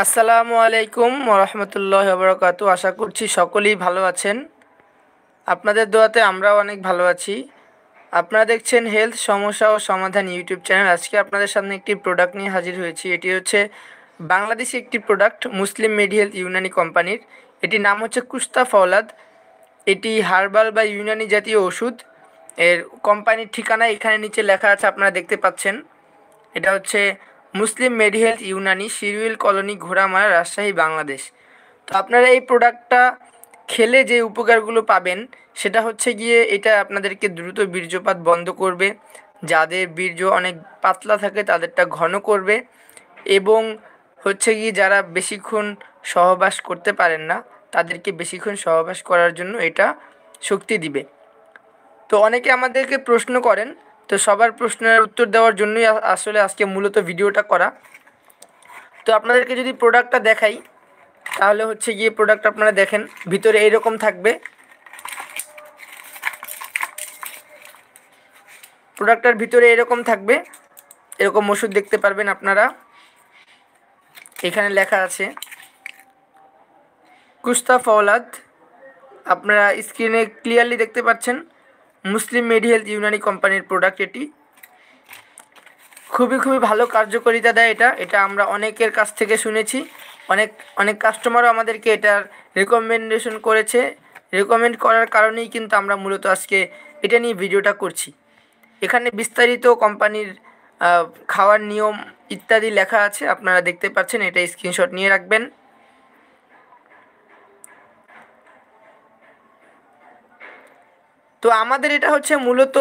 আসসালামু আলাইকুম ওরহমতুল্লাহি ওয়া আশা করছি সকলেই ভালো আছেন। আপনাদের দোয়াতে আমরাও অনেক ভালো আছি। আপনারা দেখছেন হেলথ সমস্যা ও সমাধান ইউটিউব চ্যানেল। আজকে আপনাদের সামনে একটি প্রোডাক্ট নিয়ে হাজির হয়েছি। এটি হচ্ছে বাংলাদেশি একটি প্রোডাক্ট, মুসলিম মেডি হেলথ ইউনানি কোম্পানির। এটির নাম হচ্ছে কুস্তা ফওলাদ। এটি হার্বাল বা ইউনানি জাতীয় ওষুধ। এর কোম্পানির ঠিকানা এখানে নিচে লেখা আছে, আপনারা দেখতে পাচ্ছেন। এটা হচ্ছে মুসলিম মেডি হেলথ ইউনানি, শিরুইল কলোনি, ঘোড়ামারা, রাজশাহী, বাংলাদেশ। তো আপনারা এই প্রোডাক্টটা খেলে যে উপকারগুলো পাবেন সেটা হচ্ছে গিয়ে এটা আপনাদেরকে দ্রুত বীর্যপাত বন্ধ করবে, যাদের বীর্য অনেক পাতলা থাকে তাদেরটা ঘন করবে, এবং হচ্ছে গিয়ে যারা বেশিক্ষণ সহবাস করতে পারেন না তাদেরকে বেশিক্ষণ সহবাস করার জন্য এটা শক্তি দিবে। তো অনেকে আমাদেরকে প্রশ্ন করেন, তো সবার প্রশ্নের উত্তর দেওয়ার জন্যই আসলে আজকে মূলত ভিডিওটা করা। তো আপনাদেরকে যদি প্রোডাক্টটা দেখাই তাহলে হচ্ছে গিয়ে প্রোডাক্ট আপনারা দেখেন, ভিতরে এইরকম থাকবে। প্রোডাক্টটার ভিতরে এরকম থাকবে, এরকম ওষুধ দেখতে পারবেন আপনারা। এখানে লেখা আছে কুস্তা ফওলাদ, আপনারা স্ক্রিনে ক্লিয়ারলি দেখতে পাচ্ছেন। মুসলিম মেডি হেলথ ইউনানি কোম্পানির প্রোডাক্ট এটি। খুবই ভালো কার্যকারিতা দেয় এটা আমরা অনেকের কাছ থেকে শুনেছি। অনেক কাস্টমারও আমাদেরকে এটার রেকমেন্ডেশন করেছে। রেকমেন্ড করার কারণেই কিন্তু আমরা মূলত আজকে এটা নিয়ে ভিডিওটা করছি। এখানে বিস্তারিত কোম্পানির খাওয়ার নিয়ম ইত্যাদি লেখা আছে, আপনারা দেখতে পাচ্ছেন। এটা স্ক্রিনশট নিয়ে রাখবেন। তো আমাদের এটা হচ্ছে মূলত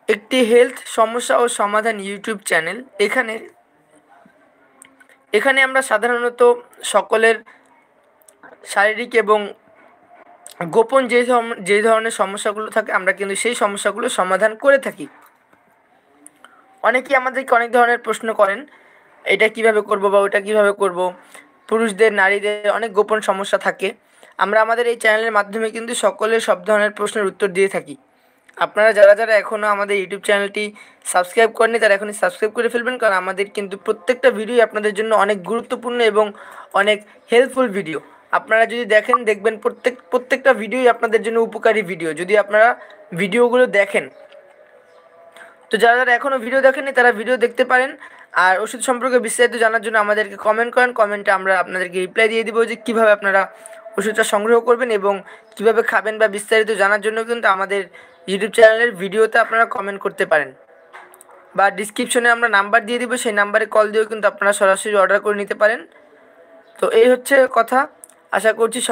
একটি হেলথ সমস্যা ও সমাধান ইউটিউব চ্যানেল। এখানে আমরা সাধারণত সকলের শারীরিক এবং গোপন যে ধরনের সমস্যাগুলো থাকে আমরা কিন্তু সেই সমস্যাগুলো সমাধান করে থাকি। অনেকেই আমাদেরকে অনেক ধরনের প্রশ্ন করেন, এটা কিভাবে করব বা ওটা কিভাবে করব। পুরুষদের, নারীদের অনেক গোপন সমস্যা থাকে। আমরা আমাদের এই চ্যানেলের মাধ্যমে কিন্তু সকলের সব ধরনের প্রশ্নের উত্তর দিয়ে থাকি। আপনারা যারা এখনও আমাদের ইউটিউব চ্যানেলটি সাবস্ক্রাইব করেননি তারা এখনই সাবস্ক্রাইব করে ফেলবেন, কারণ আমাদের কিন্তু প্রত্যেকটা ভিডিও আপনাদের জন্য অনেক গুরুত্বপূর্ণ এবং অনেক হেল্পফুল ভিডিও। আপনারা যদি দেখবেন প্রত্যেকটা ভিডিওই আপনাদের জন্য উপকারী ভিডিও, যদি আপনারা ভিডিওগুলো দেখেন। তো যারা এখনও ভিডিও দেখেননি তারা ভিডিও দেখতে পারেন। আর ওষুধ সম্পর্কে বিস্তারিত জানার জন্য আমাদেরকে কমেন্ট করেন। কমেন্টে আমরা আপনাদেরকে রিপ্লাই দিয়ে দিব যে কীভাবে আপনারা ওষুধটা সংগ্রহ করবেন এবং কীভাবে খাবেন, বা বিস্তারিত জানার জন্য কিন্তু আমাদের ইউটিউব চ্যানেলের ভিডিওতে আপনারা কমেন্ট করতে পারেন, বা ডিসক্রিপশনে আমরা নাম্বার দিয়ে দিব, সেই নাম্বারে কল দিয়েও কিন্তু আপনারা সরাসরি অর্ডার করে নিতে পারেন। তো এই হচ্ছে কথা। আশা করছি